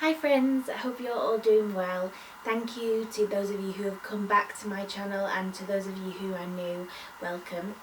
Hi friends, I hope you're all doing well. Thank you to those of you who have come back to my channel and to those of you who are new, welcome.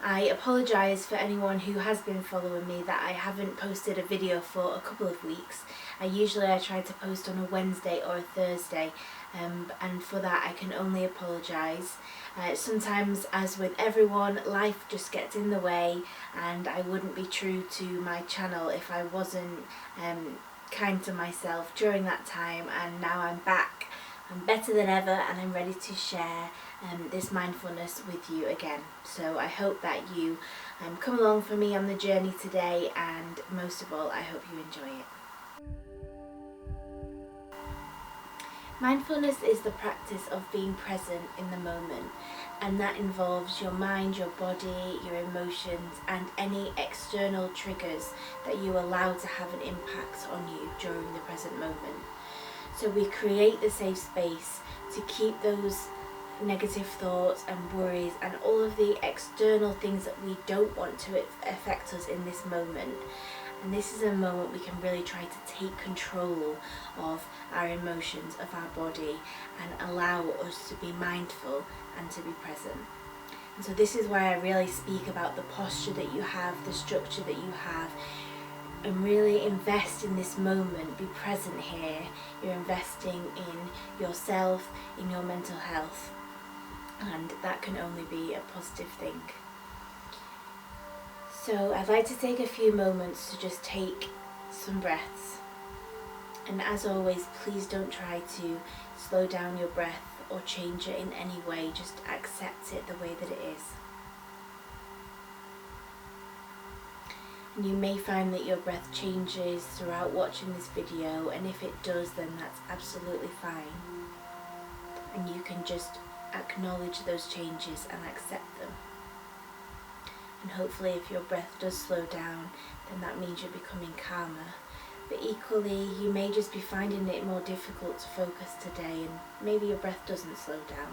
I apologise for anyone who has been following me that I haven't posted a video for a couple of weeks. Usually I try to post on a Wednesday or a Thursday, and for that I can only apologise. Sometimes, as with everyone, life just gets in the way and I wouldn't be true to my channel if I wasn't kind to myself during that time, and now I'm back. I'm better than ever and I'm ready to share this mindfulness with you again. So I hope that you come along for me on the journey today, and most of all I hope you enjoy it. Mindfulness is the practice of being present in the moment, and that involves your mind, your body, your emotions and any external triggers that you allow to have an impact on you during the present moment. So we create the safe space to keep those negative thoughts and worries and all of the external things that we don't want to affect us in this moment. And this is a moment we can really try to take control of our emotions, of our body, and allow us to be mindful and to be present. And so this is why I really speak about the posture that you have, the structure that you have, and really invest in this moment. Be present here. You're investing in yourself, in your mental health, and that can only be a positive thing. So I'd like to take a few moments to just take some breaths, and as always, please don't try to slow down your breath or change it in any way. Just accept it the way that it is. And you may find that your breath changes throughout watching this video, and if it does, then that's absolutely fine. And you can just acknowledge those changes and accept them. And hopefully if your breath does slow down, then that means you're becoming calmer. But equally, you may just be finding it more difficult to focus today, and maybe your breath doesn't slow down.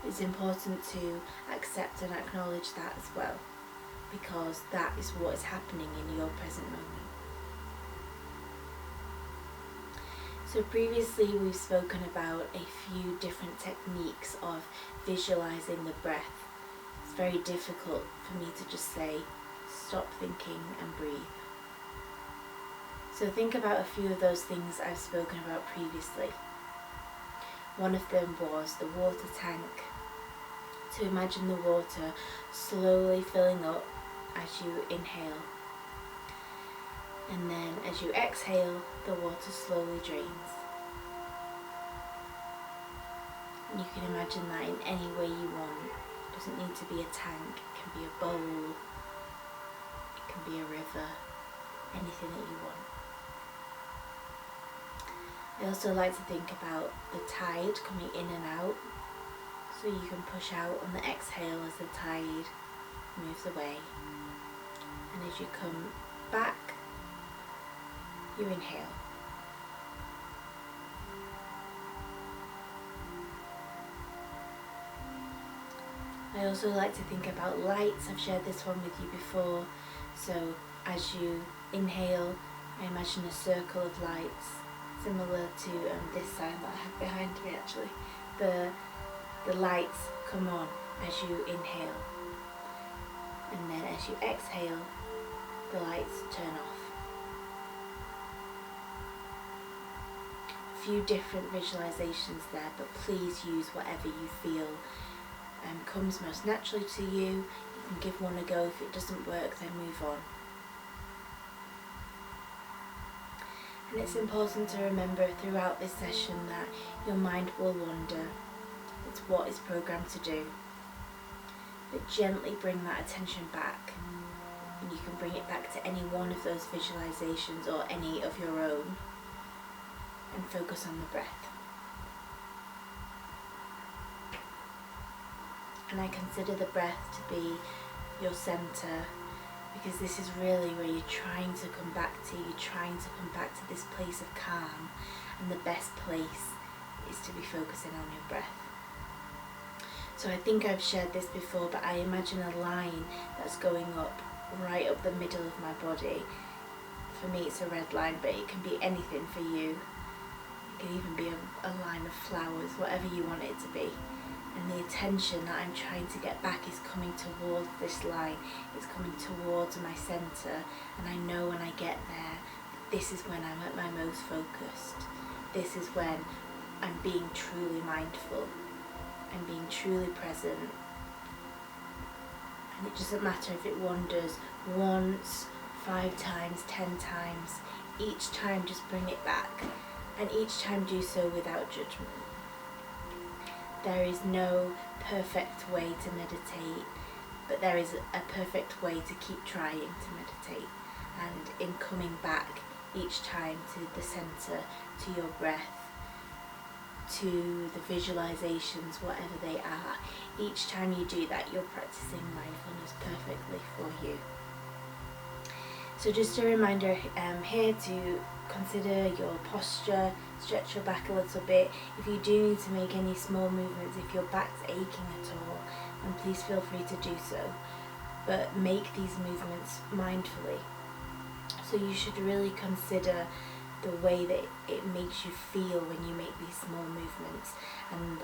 It's important to accept and acknowledge that as well, because that is what is happening in your present moment. So previously we've spoken about a few different techniques of visualizing the breath. It's very difficult for me to just say, stop thinking and breathe. So think about a few of those things I've spoken about previously. One of them was the water tank. To imagine the water slowly filling up as you inhale, and then as you exhale, the water slowly drains. And you can imagine that in any way you want. It doesn't need to be a tank, it can be a bowl, it can be a river, anything that you want. I also like to think about the tide coming in and out, so you can push out on the exhale as the tide moves away, and as you come back, you inhale. I also like to think about lights. I've shared this one with you before. So as you inhale, I imagine a circle of lights, similar to this sign that I have behind me actually. The lights come on as you inhale, and then as you exhale, the lights turn off. A few different visualizations there, but please use whatever you feel comes most naturally to you. You can give one a go. If it doesn't work, then move on. And it's important to remember throughout this session that your mind will wander. It's what it's programmed to do. But gently bring that attention back, and you can bring it back to any one of those visualizations or any of your own, and focus on the breath. And I consider the breath to be your center, because this is really where you're trying to come back to. You're trying to come back to this place of calm, and the best place is to be focusing on your breath. So I think I've shared this before, but I imagine a line that's going up right up the middle of my body, For me it's a red line, but it can be anything for you. It can even be a line of flowers, whatever you want it to be. And the attention that I'm trying to get back is coming towards this line. It's coming towards my centre, and I know when I get there, this is when I'm at my most focused. This is when I'm being truly mindful. I'm being truly present. And it doesn't matter if it wanders once, 5 times, 10 times. Each time just bring it back, and each time do so without judgment. There is no perfect way to meditate, but there is a perfect way to keep trying to meditate. And in coming back each time to the centre, to your breath, to the visualizations, whatever they are, each time you do that, you're practicing mindfulness perfectly for you. So just a reminder here to consider your posture, stretch your back a little bit. If you do need to make any small movements, if your back's aching at all, then please feel free to do so. But make these movements mindfully. So you should really consider the way that it makes you feel when you make these small movements. And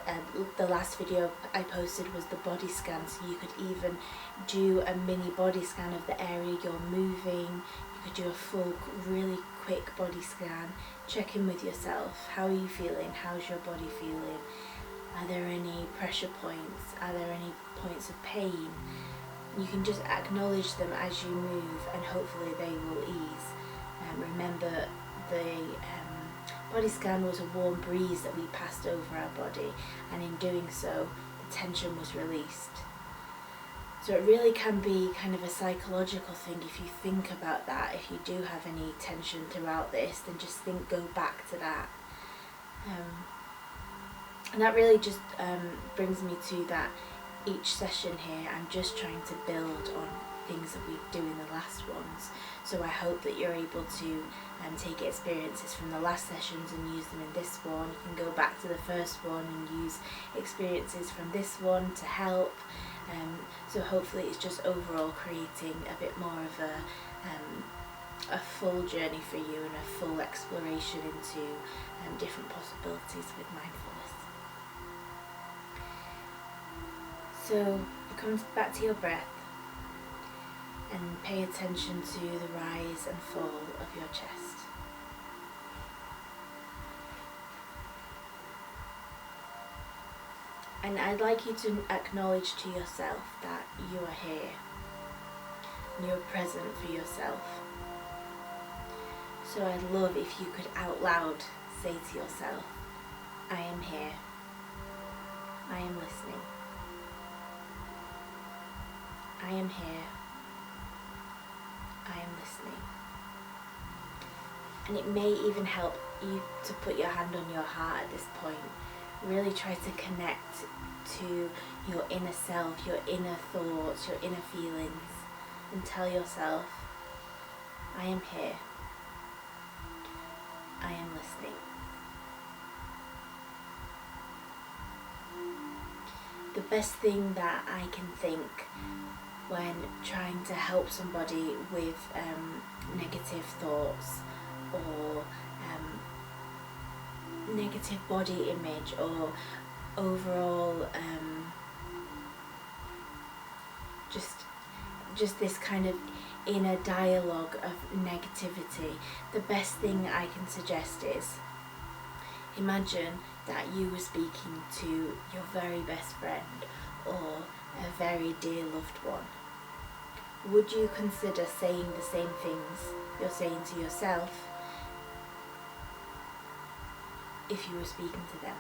the last video I posted was the body scan, so you could even do a mini body scan of the area you're moving. You could do a full, really quick body scan. Check in with yourself. How are you feeling? How's your body feeling? Are there any pressure points? Are there any points of pain? You can just acknowledge them as you move, and hopefully they will ease. Remember, the body scan was a warm breeze that we passed over our body, and in doing so the tension was released. So it really can be kind of a psychological thing. If you think about that, if you do have any tension throughout this, then just go back to that. And that really just brings me to that each session here, I'm just trying to build on things that we do in the last ones. So I hope that you're able to take experiences from the last sessions and use them in this one. You can go back to the first one and use experiences from this one to help. So hopefully it's just overall creating a bit more of a full journey for you and a full exploration into different possibilities with mindfulness. So you come back to your breath and pay attention to the rise and fall of your chest. And I'd like you to acknowledge to yourself that you are here and you're present for yourself. So I'd love if you could out loud say to yourself, I am here, I am listening, I am here, I am listening. And it may even help you to put your hand on your heart at this point. Really try to connect to your inner self, your inner thoughts, your inner feelings, and tell yourself, I am here, I am listening. The best thing that I can think when trying to help somebody with negative thoughts or negative body image or overall just this kind of inner dialogue of negativity, the best thing I can suggest is imagine that you were speaking to your very best friend or a very dear loved one. Would you consider saying the same things you're saying to yourself if you were speaking to them?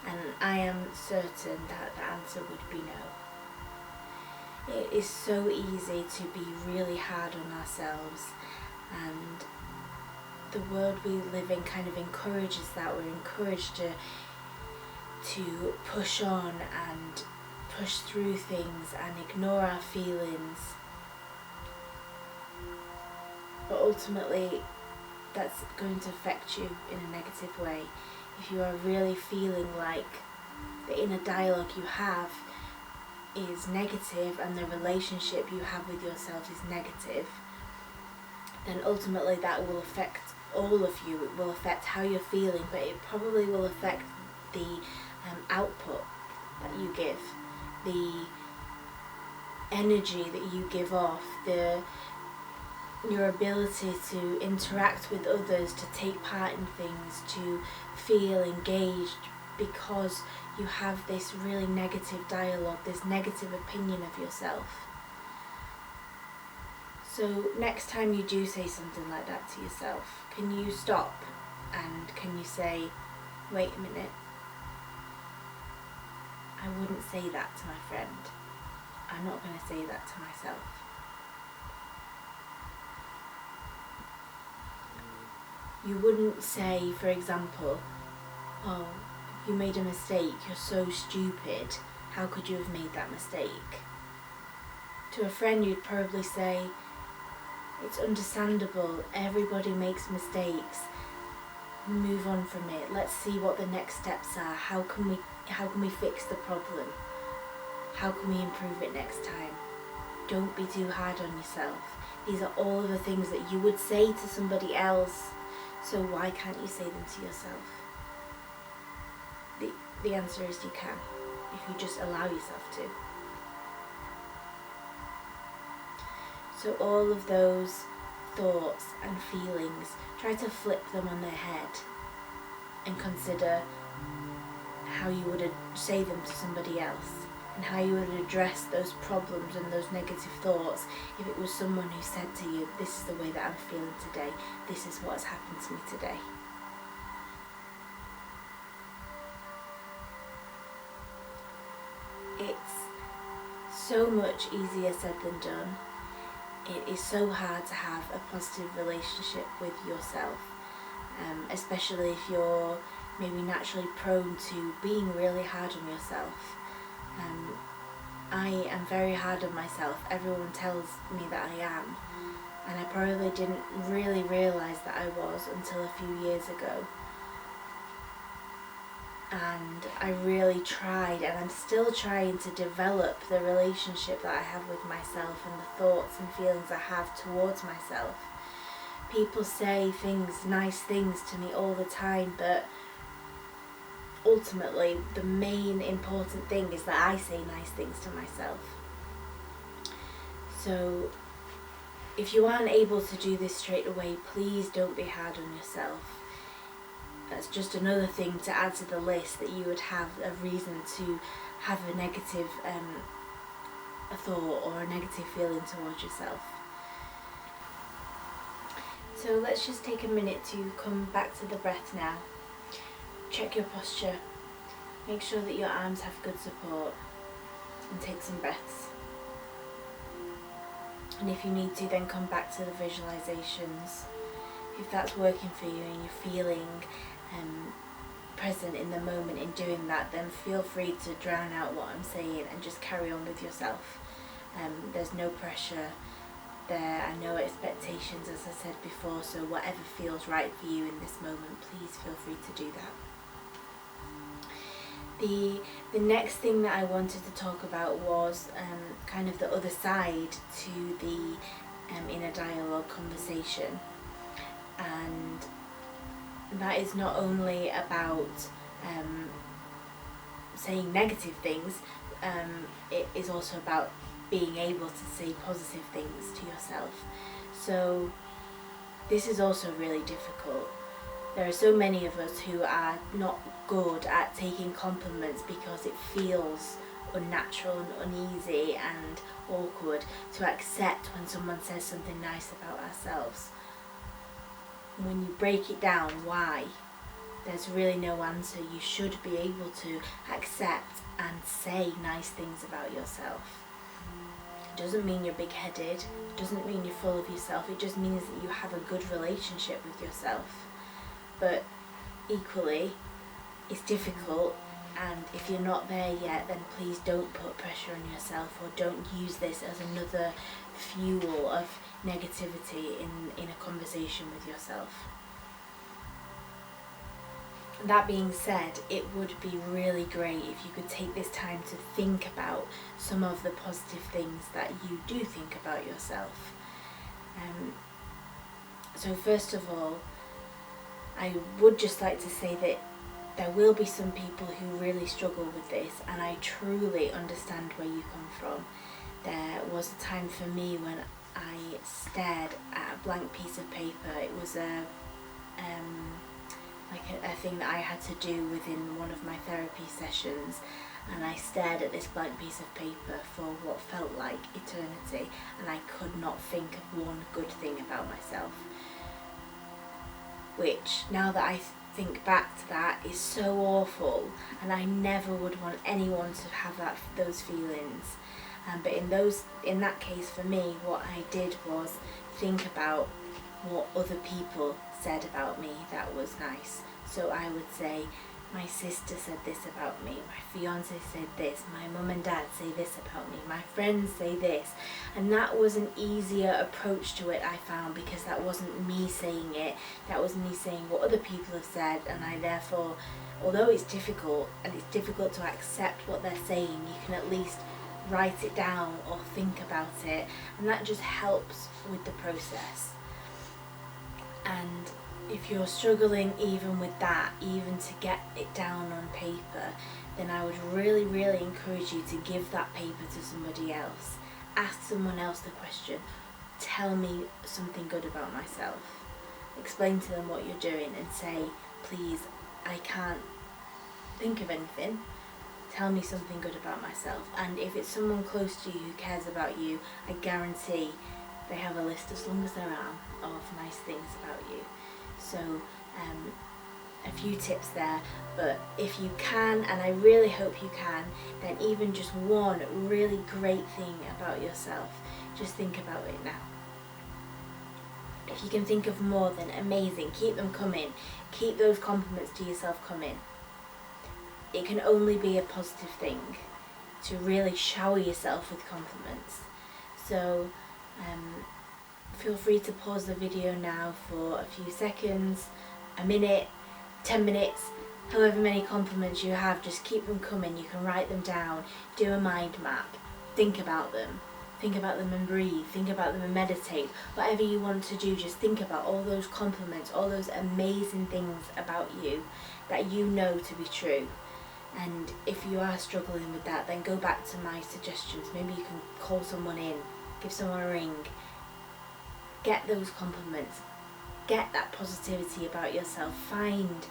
And I am certain that the answer would be no. It is so easy to be really hard on ourselves, and the world we live in kind of encourages that. We're encouraged to push on and push through things and ignore our feelings. But ultimately, that's going to affect you in a negative way. If you are really feeling like the inner dialogue you have is negative and the relationship you have with yourself is negative, then ultimately that will affect all of you. It will affect how you're feeling, but it probably will affect the output that you give, the energy that you give off, your ability to interact with others, to take part in things, to feel engaged, because you have this really negative dialogue, this negative opinion of yourself. So next time you do say something like that to yourself, can you stop and can you say, wait a minute, I wouldn't say that to my friend. I'm not going to say that to myself. You wouldn't say, for example, oh, you made a mistake, you're so stupid, how could you have made that mistake? To a friend you'd probably say, it's understandable, everybody makes mistakes, move on from it, let's see what the next steps are, how can we fix the problem, how can we improve it next time, don't be too hard on yourself. These are all of the things that you would say to somebody else, so why can't you say them to yourself? The answer is you can, if you just allow yourself to. So all of those thoughts and feelings, try to flip them on their head and consider how you would say them to somebody else and how you would address those problems and those negative thoughts if it was someone who said to you, this is the way that I'm feeling today, this is what has happened to me today. It's so much easier said than done. It is so hard to have a positive relationship with yourself, especially if you're maybe naturally prone to being really hard on yourself. I am very hard on myself. Everyone tells me that I am, and I probably didn't really realise that I was until a few years ago. And I really tried, and I'm still trying to develop the relationship that I have with myself and the thoughts and feelings I have towards myself. People say things, nice things to me all the time, but ultimately the main important thing is that I say nice things to myself. So if you aren't able to do this straight away, please don't be hard on yourself. That's just another thing to add to the list, that you would have a reason to have a negative a thought or a negative feeling towards yourself. So let's just take a minute to come back to the breath now. Check your posture. Make sure that your arms have good support, and take some breaths. And if you need to, then come back to the visualizations. If that's working for you and you're feeling present in the moment in doing that, then feel free to drown out what I'm saying and just carry on with yourself. There's no pressure there and no expectations, as I said before, so whatever feels right for you in this moment, please feel free to do that. The next thing that I wanted to talk about was kind of the other side to the inner dialogue conversation, and that is not only about saying negative things, it is also about being able to say positive things to yourself. So this is also really difficult. There are so many of us who are not good at taking compliments because it feels unnatural and uneasy and awkward to accept when someone says something nice about ourselves. When you break it down, why? There's really no answer. You should be able to accept and say nice things about yourself. It doesn't mean you're big-headed, it doesn't mean you're full of yourself, it just means that you have a good relationship with yourself. But equally, it's difficult, and if you're not there yet, then please don't put pressure on yourself, or don't use this as another fuel of negativity in a conversation with yourself. That being said, it would be really great if you could take this time to think about some of the positive things that you do think about yourself. So first of all, I would just like to say that there will be some people who really struggle with this, and I truly understand where you come from. There was a time for me when I stared at a blank piece of paper. It was a thing that I had to do within one of my therapy sessions, and I stared at this blank piece of paper for what felt like eternity, and I could not think of one good thing about myself, which, now that I think back to that, is so awful, and I never would want anyone to have those feelings. But in that case for me, what I did was think about what other people said about me that was nice. So I would say, my sister said this about me, my fiance said this, my mum and dad say this about me, my friends say this. And that was an easier approach to it, I found, because that wasn't me saying it, that was me saying what other people have said, and I therefore, although it's difficult, and it's difficult to accept what they're saying, you can at least write it down or think about it, and that just helps with the process. And if you're struggling even with that, even to get it down on paper, then I would really, really encourage you to give that paper to somebody else. Ask someone else the question, tell me something good about myself. Explain to them what you're doing and say, please, I can't think of anything. Tell me something good about myself. And if it's someone close to you who cares about you, I guarantee they have a list, as long as there are, of nice things about you. So a few tips there, but if you can, and I really hope you can, then even just one really great thing about yourself, just think about it now. If you can think of more, then amazing, keep them coming, keep those compliments to yourself coming. It can only be a positive thing to really shower yourself with compliments. So feel free to pause the video now for a few seconds, a minute, 10 minutes, however many compliments you have, just keep them coming. You can write them down, do a mind map, think about them and breathe, think about them and meditate. Whatever you want to do, just think about all those compliments, all those amazing things about you that you know to be true. And if you are struggling with that, then go back to my suggestions. Maybe you can call someone in, give someone a ring, get those compliments, get that positivity about yourself, find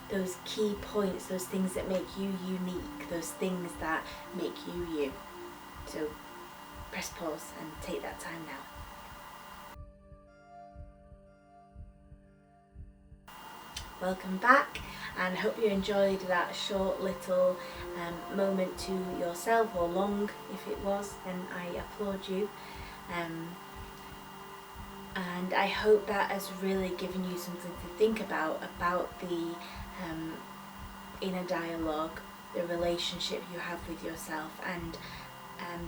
those key points, those things that make you unique, those things that make you you. So press pause and take that time now. Welcome back, and hope you enjoyed that short little moment to yourself, or long if it was, then I applaud you. And I hope that has really given you something to think about the inner dialogue, the relationship you have with yourself, and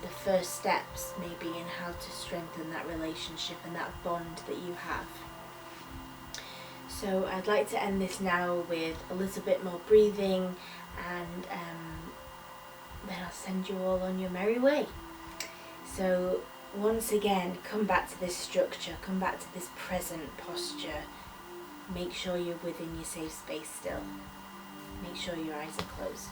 the first steps maybe in how to strengthen that relationship and that bond that you have. So I'd like to end this now with a little bit more breathing, and then I'll send you all on your merry way. So once again, come back to this structure, come back to this present posture. Make sure you're within your safe space still. Make sure your eyes are closed.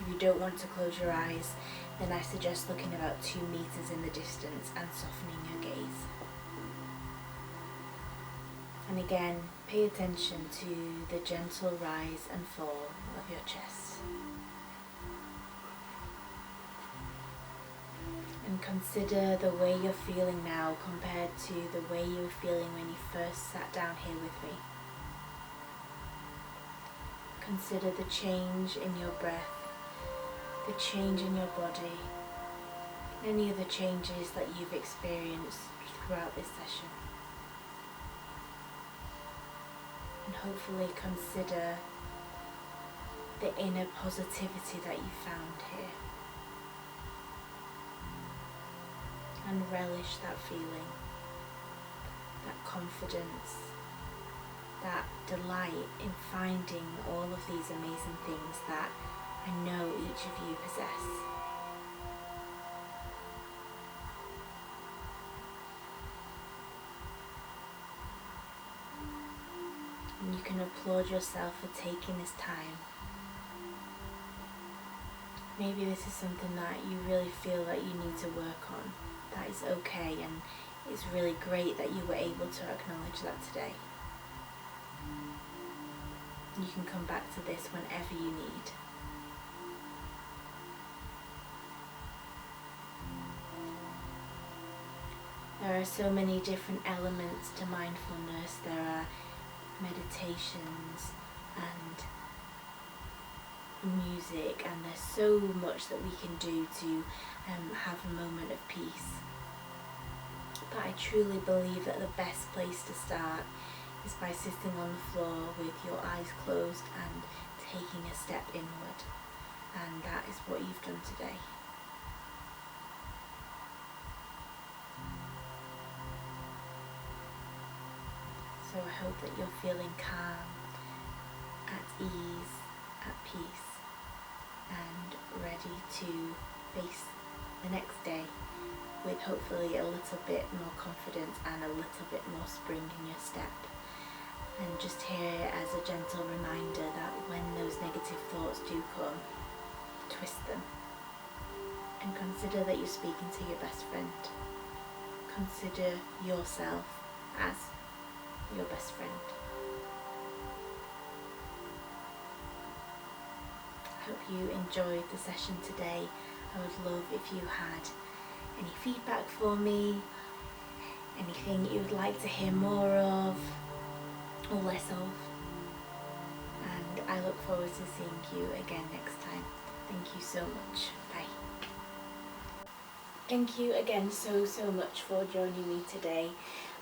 If you don't want to close your eyes, then I suggest looking about 2 meters in the distance and softening your gaze. And again, pay attention to the gentle rise and fall of your chest. And consider the way you're feeling now compared to the way you were feeling when you first sat down here with me. Consider the change in your breath, the change in your body, any other changes that you've experienced throughout this session. And hopefully consider the inner positivity that you found here. And relish that feeling, that confidence, that delight in finding all of these amazing things that I know each of you possess. can applaud yourself for taking this time. Maybe this is something that you really feel that you need to work on. That is okay, and it's really great that you were able to acknowledge that today. You can come back to this whenever you need. There are so many different elements to mindfulness. There are meditations and music, and there's so much that we can do to have a moment of peace. But I truly believe that the best place to start is by sitting on the floor with your eyes closed and taking a step inward. And that is what you've done today. So I hope that you're feeling calm, at ease, at peace, and ready to face the next day with hopefully a little bit more confidence and a little bit more spring in your step. And just here as a gentle reminder that when those negative thoughts do come, twist them and consider that you're speaking to your best friend. Consider yourself as your best friend. I hope you enjoyed the session today. I would love if you had any feedback for me, anything you would like to hear more of or less of, and I look forward to seeing you again next time. Thank you so much. Bye. Thank you again so much for joining me today.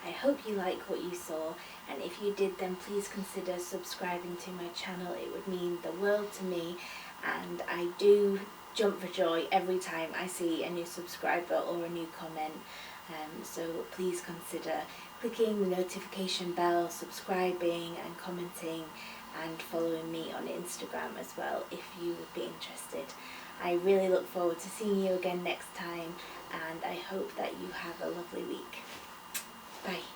I hope you like what you saw, and if you did, then please consider subscribing to my channel. It would mean the world to me, and I do jump for joy every time I see a new subscriber or a new comment. So please consider clicking the notification bell, subscribing and commenting, and following me on Instagram as well if you would be interested. I really look forward to seeing you again next time, and I hope that you have a lovely week. Bye.